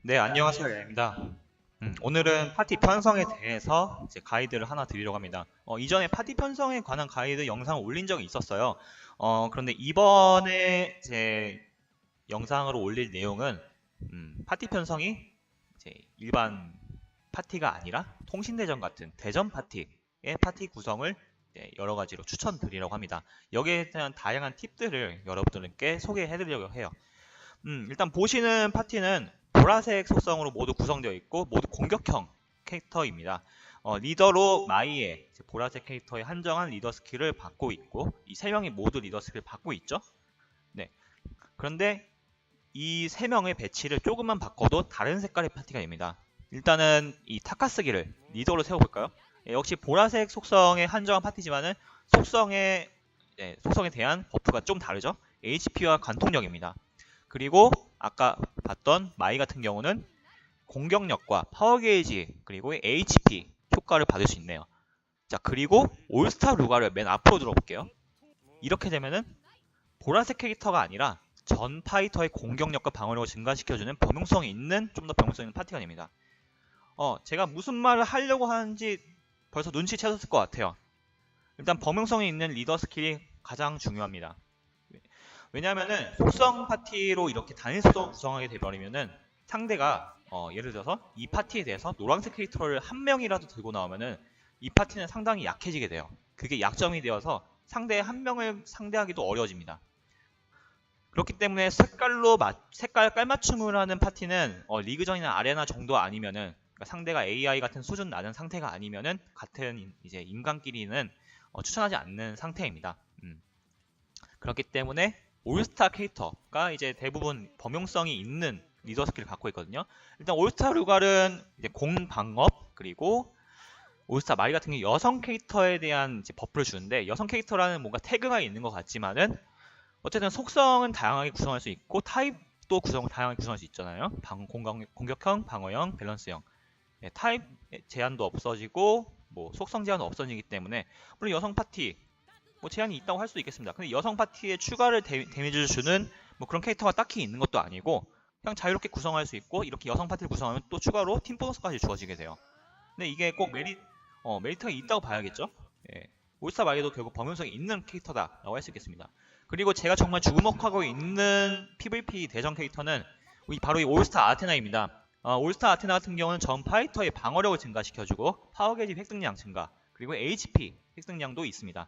네, 안녕하세요. 야입니다. 오늘은 파티 편성에 대해서 이제 가이드를 하나 드리려고 합니다. 이전에 파티 편성에 관한 가이드 영상을 올린 적이 있었어요. 그런데 이번에 제 영상으로 올릴 내용은 파티 편성이 이제 일반 파티가 아니라 통신대전 같은 대전 파티의 파티 구성을 이제 여러 가지로 추천드리려고 합니다. 여기에 대한 다양한 팁들을 여러분들께 소개해드리려고 해요. 일단 보시는 파티는 보라색 속성으로 모두 구성되어 있고 모두 공격형 캐릭터입니다. 리더로 마이의 보라색 캐릭터의 한정한 리더 스킬을 받고 있고 이 세 명이 모두 리더 스킬을 받고 있죠. 네. 그런데 이 세 명의 배치를 조금만 바꿔도 다른 색깔의 파티가 됩니다. 일단은 이 타카스기를 리더로 세워볼까요? 역시 보라색 속성의 한정한 파티지만은 속성에 대한 버프가 좀 다르죠. HP와 관통력입니다. 그리고 아까 봤던 마이 같은 경우는 공격력과 파워 게이지 그리고 HP 효과를 받을 수 있네요. 자, 그리고 올스타 루가를 맨 앞으로 들어볼게요. 이렇게 되면은 보라색 캐릭터가 아니라 전 파이터의 공격력과 방어력을 증가시켜주는 범용성이 있는 좀 더 범용성 있는 파티가 됩니다. 제가 무슨 말을 하려고 하는지 벌써 눈치채셨을 것 같아요. 일단 범용성이 있는 리더 스킬이 가장 중요합니다. 왜냐하면은 속성 파티로 이렇게 단일 속성을 구성하게 되버리면은 상대가 예를 들어서 이 파티에 대해서 노란색 캐릭터를 한 명이라도 들고 나오면은 이 파티는 상당히 약해지게 돼요. 그게 약점이 되어서 상대 한 명을 상대하기도 어려워집니다. 그렇기 때문에 색깔 깔맞춤을 하는 파티는 리그전이나 아레나 정도 아니면은 그러니까 상대가 AI 같은 수준 낮은 상태가 아니면은 같은 이제 인간끼리는 추천하지 않는 상태입니다. 그렇기 때문에 올스타 캐릭터가 이제 대부분 범용성이 있는 리더 스킬을 갖고 있거든요. 일단 올스타 루갈은 이제 공방업 그리고 올스타 마리 같은 경우 여성 캐릭터에 대한 이제 버프를 주는데 여성 캐릭터라는 뭔가 태그가 있는 것 같지만은 어쨌든 속성은 다양하게 구성할 수 있고 타입도 다양하게 구성할 수 있잖아요. 공격형, 방어형, 밸런스형. 타입 제한도 없어지고 뭐 속성 제한도 없어지기 때문에 물론 여성 파티 뭐 제한이 있다고 할 수도 있겠습니다. 근데 여성 파티에 추가를 데미지를 주는 뭐 그런 캐릭터가 딱히 있는 것도 아니고 그냥 자유롭게 구성할 수 있고 이렇게 여성 파티를 구성하면 또 추가로 팀 보너스까지 주어지게 돼요. 근데 이게 꼭 메리트가 있다고 봐야겠죠? 예. 올스타 말고도 결국 범용성이 있는 캐릭터다라고 할 수 있겠습니다. 그리고 제가 정말 주목하고 있는 PVP 대전 캐릭터는 바로 이 올스타 아테나입니다. 올스타 아테나 같은 경우는 전 파이터의 방어력을 증가시켜주고 파워 게이지 획득량 증가 그리고 HP 획득량도 있습니다.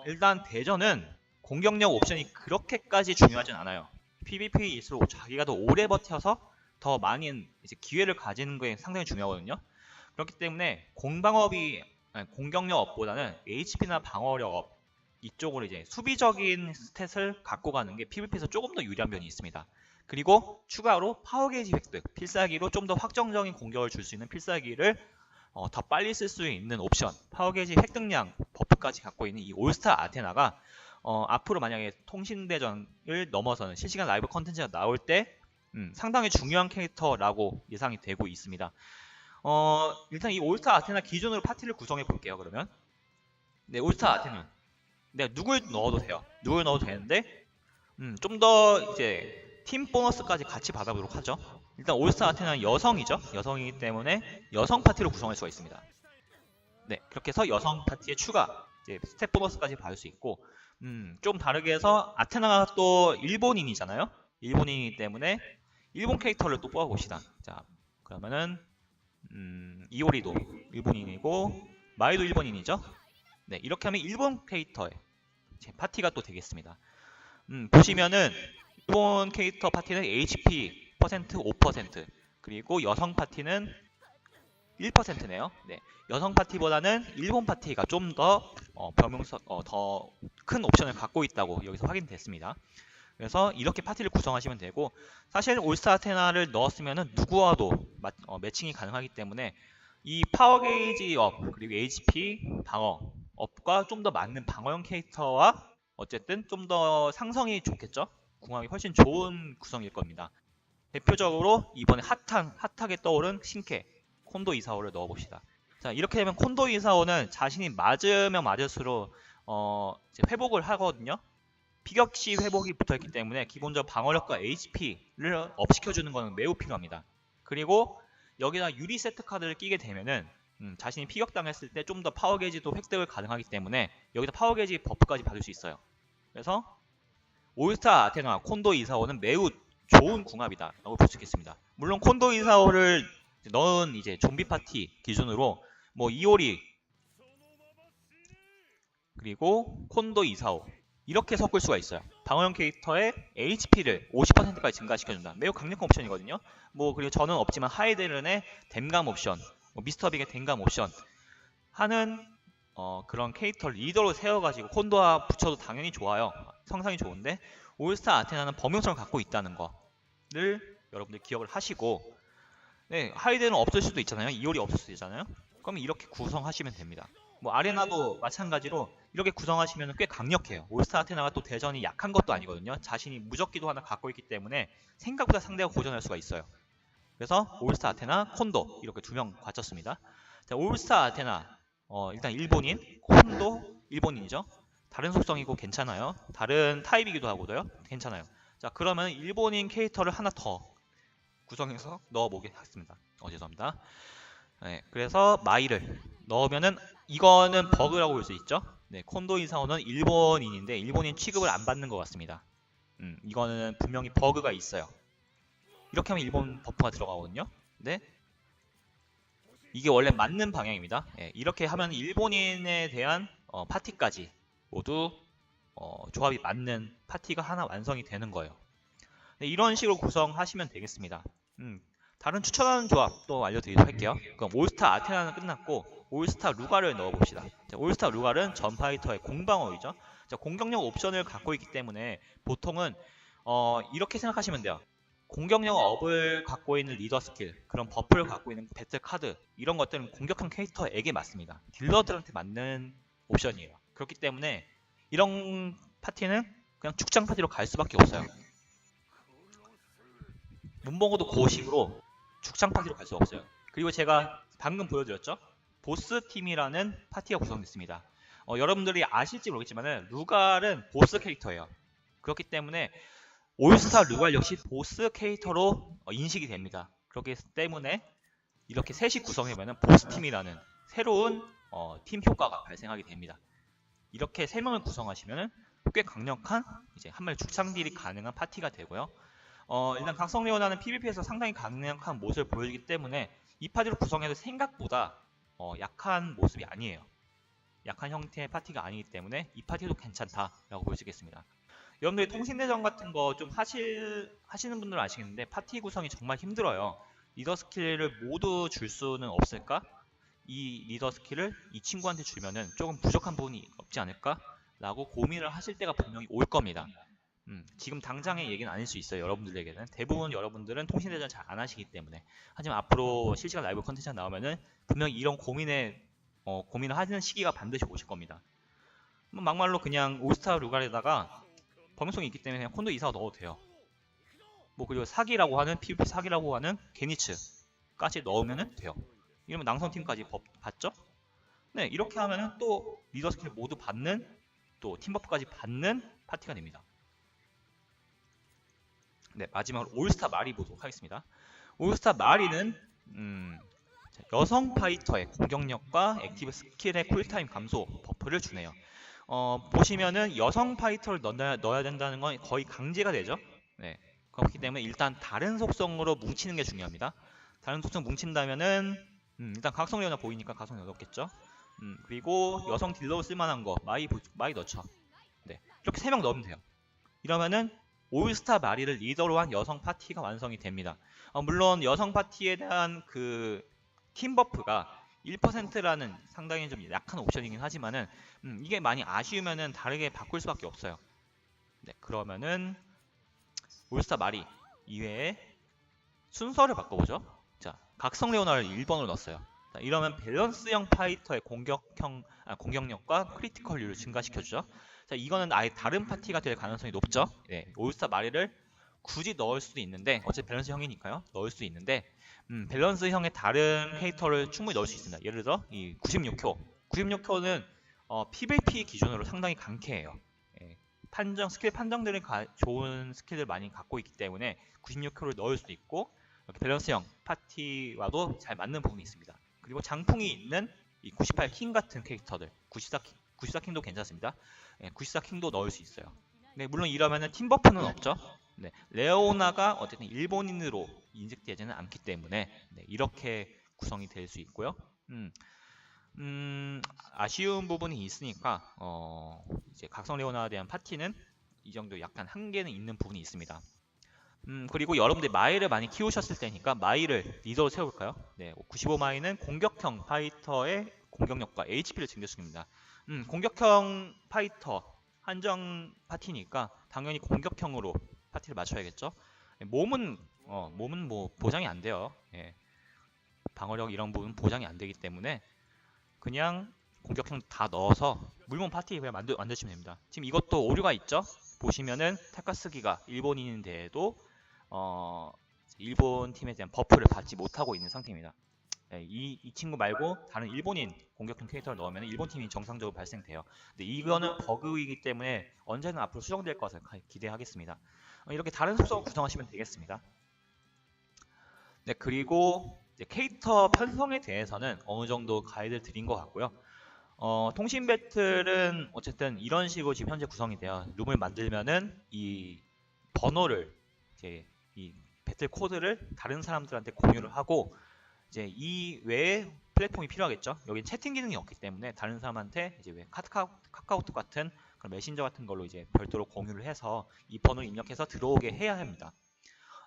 일단 대전은 공격력 옵션이 그렇게까지 중요하진 않아일 PVP일수록 자기가 더 오래 버텨서 더 많은 이제 기회를 가지는 게 상당히 중요하거든요. 그렇기 때문에 공격력 업보다는 HP나 방어력 업 이쪽으로 이제 수비적인 스탯을 갖고 가는 게 PVP에서 조금 더 유리한 면이 있습니다. 그리고 추가로 파워 게이지 획득, 필살기로 좀 더 확정적인 공격을 줄 수 있는 필살기를 더 빨리 쓸 수 있는 옵션, 파워 게이지 획득량 버프까지 갖고 있는 이 올스타 아테나가 앞으로 만약에 통신대전을 넘어서는 실시간 라이브 컨텐츠가 나올 때 상당히 중요한 캐릭터라고 예상이 되고 있습니다. 일단 이 올스타 아테나 기준으로 파티를 구성해 볼게요. 그러면 네, 올스타 아테나 누굴 넣어도 돼요. 누굴 넣어도 되는데 좀 더 이제 팀 보너스까지 같이 받아보도록 하죠. 일단 올스타 아테나는 여성이죠. 여성이기 때문에 여성 파티로 구성할 수가 있습니다. 네, 그렇게 해서 여성 파티에 추가 이제 스텝 보너스까지 받을 수 있고 좀 다르게 해서 아테나가 또 일본인이잖아요. 일본인이기 때문에 일본 캐릭터를 또 뽑아봅시다. 자, 그러면은 이오리도 일본인이고 마이도 일본인이죠. 네, 이렇게 하면 일본 캐릭터의 파티가 또 되겠습니다. 보시면은 일본 캐릭터 파티는 HP 퍼센트 5% 그리고 여성 파티는 1%네요. 네, 여성 파티보다는 일본 파티가 좀 더 더 큰 옵션을 갖고 있다고 여기서 확인됐습니다. 그래서 이렇게 파티를 구성하시면 되고 사실 올스타 아테나를 넣었으면은 누구와도 매칭이 가능하기 때문에 이 파워 게이지 업 그리고 HP 방어 업과 좀 더 맞는 방어형 캐릭터와 어쨌든 좀 더 상성이 좋겠죠. 궁합이 훨씬 좋은 구성일 겁니다. 대표적으로 이번에 핫하게 떠오른 신캐 콘도 이사오를 넣어봅시다. 자, 이렇게 되면 콘도 이사오는 자신이 맞으면 맞을수록 이제 회복을 하거든요. 피격시 회복이 붙어있기 때문에 기본적으로 방어력과 HP를 업시켜주는 것은 매우 필요합니다. 그리고 여기다 유리 세트 카드를 끼게 되면은 자신이 피격당했을 때 좀 더 파워 게이지도 획득을 가능하기 때문에 여기다 파워 게이지 버프까지 받을 수 있어요. 그래서 올스타 아테나 콘도 이사오는 매우 좋은 궁합이다 라고 볼 수 있겠습니다. 물론 콘도 이사오를 넣은 이제 좀비 파티 기준으로 뭐 이오리 그리고 콘도 이사오 이렇게 섞을 수가 있어요. 방어형 캐릭터의 HP를 50%까지 증가시켜준다. 매우 강력한 옵션이거든요. 뭐 그리고 저는 없지만 하이데른의 댐감 옵션, 미스터빅의 댐감 옵션 하는 그런 캐릭터 리더로 세워가지고 콘도와 붙여도 당연히 좋아요. 성상이 좋은데 올스타 아테나는 범용성을 갖고 있다는 거를 여러분들 기억을 하시고, 네, 하이데는 없을 수도 있잖아요. 이올이 없을 수도 있잖아요. 그럼 이렇게 구성하시면 됩니다. 뭐 아레나도 마찬가지로 이렇게 구성하시면 꽤 강력해요. 올스타 아테나가 또 대전이 약한 것도 아니거든요. 자신이 무적기도 하나 갖고 있기 때문에 생각보다 상대가 고전할 수가 있어요. 그래서 올스타 아테나, 콘도 이렇게 두 명 갖췄습니다. 자, 올스타 아테나 일단 일본인, 콘도 일본인이죠. 다른 속성이고 괜찮아요. 다른 타입이기도 하고도요. 괜찮아요. 자, 그러면 일본인 캐릭터를 하나 더 구성해서 넣어보겠습니다. 죄송합니다. 네, 그래서 마이를 넣으면은 이거는 버그라고 볼 수 있죠. 네, 콘도 이사오는 일본인인데 일본인 취급을 안 받는 것 같습니다. 이거는 분명히 버그가 있어요. 이렇게 하면 일본 버프가 들어가거든요. 네, 이게 원래 맞는 방향입니다. 예, 이렇게 하면 일본인에 대한 파티까지 모두 조합이 맞는 파티가 하나 완성이 되는 거예요. 네, 이런 식으로 구성하시면 되겠습니다. 다른 추천하는 조합도 알려드리도록 할게요. 그럼 올스타 아테나는 끝났고 올스타 루가를 넣어봅시다. 자, 올스타 루가는 전파이터의 공방어이죠. 자, 공격력 옵션을 갖고 있기 때문에 보통은 이렇게 생각하시면 돼요. 공격력 업을 갖고 있는 리더 스킬, 그런 버프를 갖고 있는 배틀 카드 이런 것들은 공격형 캐릭터에게 맞습니다. 딜러들한테 맞는 옵션이에요. 그렇기 때문에 이런 파티는 그냥 축장 파티로 갈 수밖에 없어요. 문봉호도 고식으로 축장 파티로 갈 수 없어요. 그리고 제가 방금 보여드렸죠? 보스 팀이라는 파티가 구성됐습니다. 여러분들이 아실지 모르겠지만 루갈은 보스 캐릭터예요. 그렇기 때문에 올스타 루갈 역시 보스 캐릭터로 인식이 됩니다. 그렇기 때문에 이렇게 셋이 구성해보면 보스팀이라는 새로운 팀 효과가 발생하게 됩니다. 이렇게 3명을 구성하시면 꽤 강력한 이제 한 마리 죽창 딜이 가능한 파티가 되고요. 일단 각성레오나는 PVP에서 상당히 강력한 모습을 보여주기 때문에 이 파티로 구성해도 생각보다 약한 모습이 아니에요. 약한 형태의 파티가 아니기 때문에 이 파티도 괜찮다라고 볼 수 있겠습니다. 여러분들이 통신대전 같은 거 좀 하시는 분들은 아시겠는데 파티 구성이 정말 힘들어요. 리더 스킬을 모두 줄 수는 없을까? 이 리더 스킬을 이 친구한테 주면은 조금 부족한 부분이 없지 않을까? 라고 고민을 하실 때가 분명히 올 겁니다. 지금 당장의 얘기는 아닐 수 있어요. 여러분들에게는. 대부분 여러분들은 통신대전 잘 안 하시기 때문에. 하지만 앞으로 실시간 라이브 컨텐츠가 나오면은 분명히 이런 고민을 하는 시기가 반드시 오실 겁니다. 막말로 그냥 올스타 루갈에다가 범용성이 있기 때문에 그냥 콘도 이사가 넣어도 돼요. 뭐 그리고 사기라고 하는 PVP 사기라고 하는 게니츠까지 넣으면 돼요. 이러면 낭성팀까지 받죠? 네, 이렇게 하면은 또 리더 스킬 모두 받는 또 팀버프까지 받는 파티가 됩니다. 네, 마지막으로 올스타 마리 보도록 하겠습니다. 올스타 마리는 여성 파이터의 공격력과 액티브 스킬의 쿨타임 감소 버프를 주네요. 보시면은 여성 파이터를 넣어야 된다는 건 거의 강제가 되죠. 네, 그렇기 때문에 일단 다른 속성으로 뭉치는 게 중요합니다. 다른 속성 뭉친다면은 일단 각성레오나 보이니까 각성레오나 넣겠죠. 그리고 여성 딜러로 쓸만한 거 마이 넣죠. 네, 이렇게 3명 넣으면 돼요. 이러면은 올스타 마리를 리더로 한 여성 파티가 완성이 됩니다. 물론 여성 파티에 대한 그 팀 버프가 1%라는 상당히 좀 약한 옵션이긴 하지만은 이게 많이 아쉬우면은 다르게 바꿀 수밖에 없어요. 네, 그러면은 올스타 마리 이외에 순서를 바꿔보죠. 자, 각성 레오나를 1번으로 넣었어요. 자, 이러면 밸런스형 파이터의 공격력과 크리티컬률을 증가시켜주죠. 자, 이거는 아예 다른 파티가 될 가능성이 높죠. 네, 올스타 마리를 굳이 넣을 수도 있는데 어차피 밸런스형이니까요. 넣을 수 있는데 밸런스형의 다른 캐릭터를 충분히 넣을 수 있습니다. 예를 들어 이 96효는 PVP 기준으로 상당히 강캐예요. 예, 스킬 판정들이 좋은 스킬을 많이 갖고 있기 때문에 96효를 넣을 수도 있고 이렇게 밸런스형 파티와도 잘 맞는 부분이 있습니다. 그리고 장풍이 있는 이 98킹 같은 캐릭터들, 94킹도 괜찮습니다. 94킹도 넣을 수 있어요. 네, 물론 이러면은 팀버프는 없죠. 네, 레오나가 어쨌든 일본인으로 인식되지는 않기 때문에 네, 이렇게 구성이 될 수 있고요. 아쉬운 부분이 있으니까 이제 각성 레오나에 대한 파티는 이 정도 약간 한계는 있는 부분이 있습니다. 그리고 여러분들 마이를 많이 키우셨을 때니까 마이를 리더로 세울까요? 네, 95마이는 공격형 파이터의 공격력과 HP를 증대시킵니다. 공격형 파이터 한정 파티니까 당연히 공격형으로 파티를 맞춰야겠죠. 몸은 뭐 보장이 안 돼요. 예, 방어력 이런 부분 보장이 안 되기 때문에 그냥 공격형 다 넣어서 물몸 파티 그냥 만드시면 됩니다. 지금 이것도 오류가 있죠. 보시면은 타카스기가 일본인인데도 일본 팀에 대한 버프를 받지 못하고 있는 상태입니다. 네, 이 친구 말고 다른 일본인 공격형 캐릭터를 넣으면 일본 팀이 정상적으로 발생돼요. 근데 이거는 버그이기 때문에 언제는 앞으로 수정될 것을 기대하겠습니다. 이렇게 다른 속성을 구성하시면 되겠습니다. 네, 그리고 이제 캐릭터 편성에 대해서는 어느 정도 가이드를 드린 것 같고요. 통신 배틀은 어쨌든 이런 식으로 지금 현재 구성이 돼요. 룸을 만들면은 이 번호를 이제 이 배틀 코드를 다른 사람들한테 공유를 하고 이제 이 외에 플랫폼이 필요하겠죠. 여기 채팅 기능이 없기 때문에 다른 사람한테 이제 왜 카카오톡 같은 그런 메신저 같은 걸로 이제 별도로 공유를 해서 이 번호를 입력해서 들어오게 해야 합니다.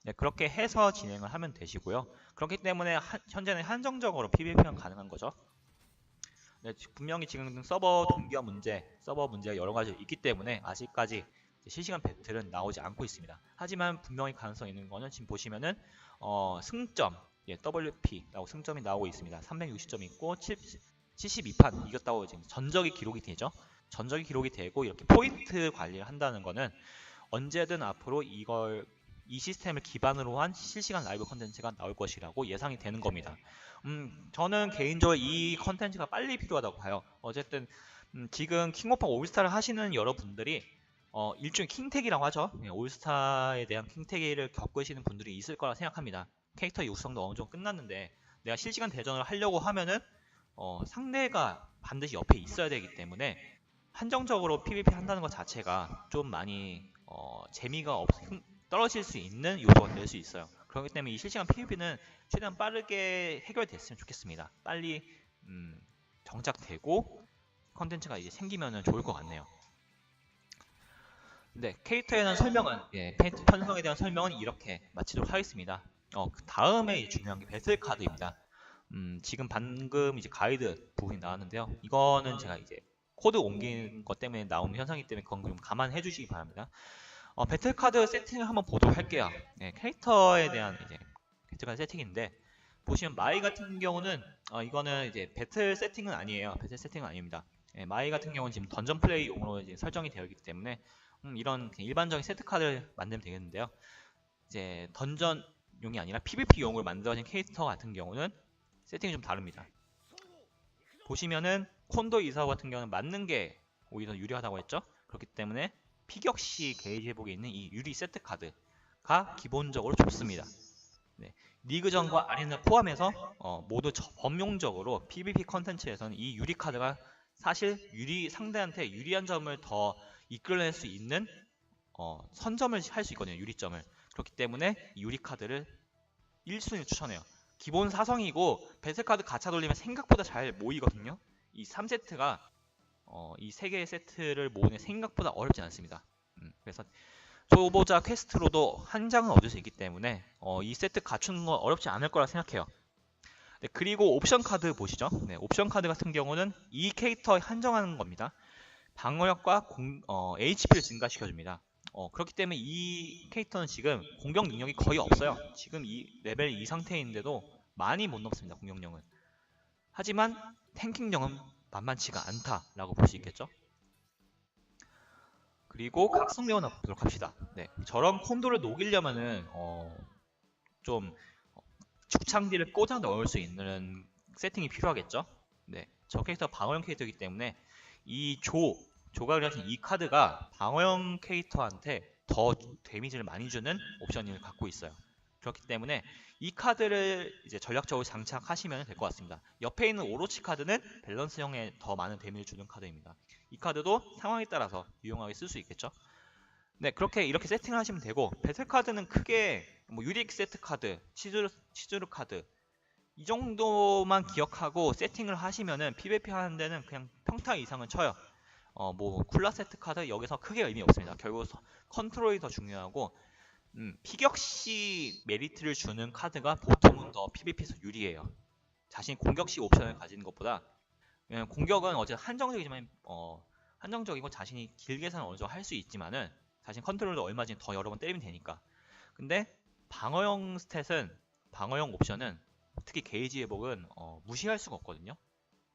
네, 그렇게 해서 진행을 하면 되시고요. 그렇기 때문에 현재는 한정적으로 PVP만 가능한 거죠. 네, 분명히 지금 서버 동기화 문제, 서버 문제가 여러 가지 있기 때문에 아직까지 실시간 배틀은 나오지 않고 있습니다. 하지만 분명히 가능성 있는 거는 지금 보시면은 승점, WP라고 승점이 나오고 있습니다. 360점 있고 72판 이겼다고 지금 전적이 기록이 되죠. 전적이 기록이 되고 이렇게 포인트 관리를 한다는 거는 언제든 앞으로 이 시스템을 기반으로 한 실시간 라이브 컨텐츠가 나올 것이라고 예상이 되는 겁니다. 저는 개인적으로 이 컨텐츠가 빨리 필요하다고 봐요. 어쨌든 지금 킹오파 올스타를 하시는 여러분들이 일종의 킹태기라고 하죠. 올스타에 대한 킹태기를 겪으시는 분들이 있을 거라 생각합니다. 캐릭터의 육성도 어느 정도 끝났는데 내가 실시간 대전을 하려고 하면은 상대가 반드시 옆에 있어야 되기 때문에 한정적으로 PVP 한다는 것 자체가 좀 많이 재미가 떨어질 수 있는 요소가 될 수 있어요. 그렇기 때문에 이 실시간 PVP는 최대한 빠르게 해결됐으면 좋겠습니다. 빨리 정착되고 컨텐츠가 이제 생기면 좋을 것 같네요. 네, 캐릭터에 대한 설명은 캐릭터 편성에 대한 설명은 이렇게 마치도록 하겠습니다. 그 다음에 중요한 게 배틀 카드입니다. 지금 방금 이제 가이드 부분이 나왔는데요. 이거는 제가 이제 코드 옮긴 것 때문에 나오는 현상이기 때문에 그건 좀 감안해 주시기 바랍니다. 배틀 카드 세팅을 한번 보도록 할게요. 캐릭터에 대한 이제 배틀 카드 세팅인데 보시면 마이 같은 경우는 이거는 이제 배틀 세팅은 아니에요. 배틀 세팅은 아닙니다. 마이 같은 경우는 지금 던전 플레이용으로 이제 설정이 되어 있기 때문에 이런 일반적인 세트 카드를 만들면 되겠는데요. 이제 던전용이 아니라 PVP용으로 만들어진 캐릭터 같은 경우는 세팅이 좀 다릅니다. 보시면은 콘도 이사오 같은 경우는 맞는 게 오히려 유리하다고 했죠. 그렇기 때문에 피격시 게이지 회복에 있는 이 유리 세트 카드가 기본적으로 좋습니다. 네, 리그전과 아레나 포함해서 모두 범용적으로 PVP 컨텐츠에서는 이 유리 카드가 사실 상대한테 유리한 점을 더 이끌어낼 수 있는 선점을 할 수 있거든요. 유리점을. 그렇기 때문에 이 유리 카드를 1순위 추천해요. 기본 4성이고 배틀카드 가차 돌리면 생각보다 잘 모이거든요. 이 3세트가 이 3개의 세트를 모으는 생각보다 어렵지 않습니다. 그래서 초보자 퀘스트로도 한 장은 얻을 수 있기 때문에 이 세트 갖추는 건 어렵지 않을 거라 생각해요. 네, 그리고 옵션 카드 보시죠. 네, 옵션 카드 같은 경우는 이 캐릭터에 한정하는 겁니다. 방어력과 HP를 증가시켜줍니다. 그렇기 때문에 이 캐릭터는 지금 공격 능력이 거의 없어요. 지금 이 레벨 2 상태인데도 많이 못 넘습니다. 공격력은. 하지만 탱킹력은 만만치가 않다라고 볼 수 있겠죠. 그리고 각성 레오나 보도록 합시다. 네, 저런 콘도를 녹이려면은 좀 죽창기를 꽂아 넣을 수 있는 세팅이 필요하겠죠. 네, 저 캐릭터 방어형 캐릭터이기 때문에 이 조가 그려진 이 카드가 방어형 캐릭터한테 더 데미지를 많이 주는 옵션을 갖고 있어요. 그렇기 때문에 이 카드를 이제 전략적으로 장착하시면 될 것 같습니다. 옆에 있는 오로치 카드는 밸런스형에 더 많은 데미를 주는 카드입니다. 이 카드도 상황에 따라서 유용하게 쓸 수 있겠죠. 네, 이렇게 세팅을 하시면 되고, 배틀 카드는 크게 뭐 유릭 세트 카드, 치즈루 카드 이 정도만 기억하고 세팅을 하시면은 PVP 하는 데는 그냥 평타 이상은 쳐요. 뭐 쿨라 세트 카드 여기서 크게 의미 없습니다. 결국 컨트롤이 더 중요하고, 피격시 메리트를 주는 카드가 보통은 더 PVP에서 유리해요. 자신 공격시 옵션을 가지는 것보다. 왜냐면 공격은 어쨌든 한정적이지만 한정적이고 자신이 길게서는 어느 정도 할 수 있지만은 자신 컨트롤도 얼마든지 더 여러 번 때리면 되니까. 근데 방어형 스탯은 방어형 옵션은 특히 게이지 회복은 무시할 수가 없거든요.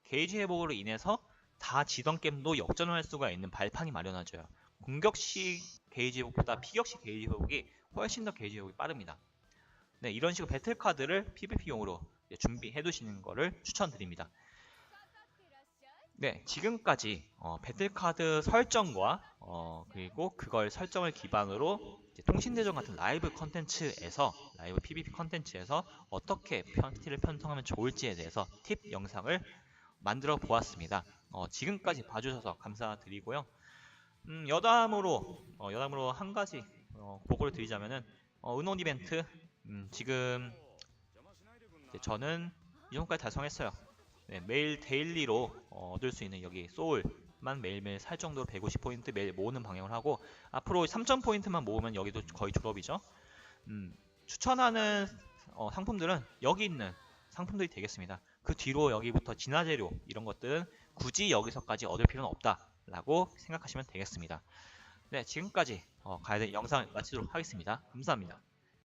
게이지 회복으로 인해서 다 지던 게임도 역전을 할 수가 있는 발판이 마련해져요. 공격시 게이지 회복보다 피격시 게이지 회복이 훨씬 더 게이지 회복이 빠릅니다. 네, 이런 식으로 배틀 카드를 PVP용으로 준비해 두시는 것을 추천드립니다. 네, 지금까지 배틀카드 설정과 그리고 그걸 설정을 기반으로 통신대전 같은 라이브 PVP 컨텐츠에서 어떻게 파티를 편성하면 좋을지에 대해서 팁 영상을 만들어 보았습니다. 지금까지 봐주셔서 감사드리고요. 여담으로 한 가지 보고를 드리자면은 은원 이벤트 지금 저는 이 정도까지 달성했어요. 네, 매일 데일리로 얻을 수 있는 여기 소울만 매일매일 살 정도로 150포인트 매일 모으는 방향을 하고, 앞으로 3000포인트만 모으면 여기도 거의 졸업이죠. 추천하는 상품들은 여기 있는 상품들이 되겠습니다. 그 뒤로 여기부터 진화재료 이런 것들은 굳이 여기서까지 얻을 필요는 없다 라고 생각하시면 되겠습니다. 네, 지금까지 가이드 영상 마치도록 하겠습니다. 감사합니다.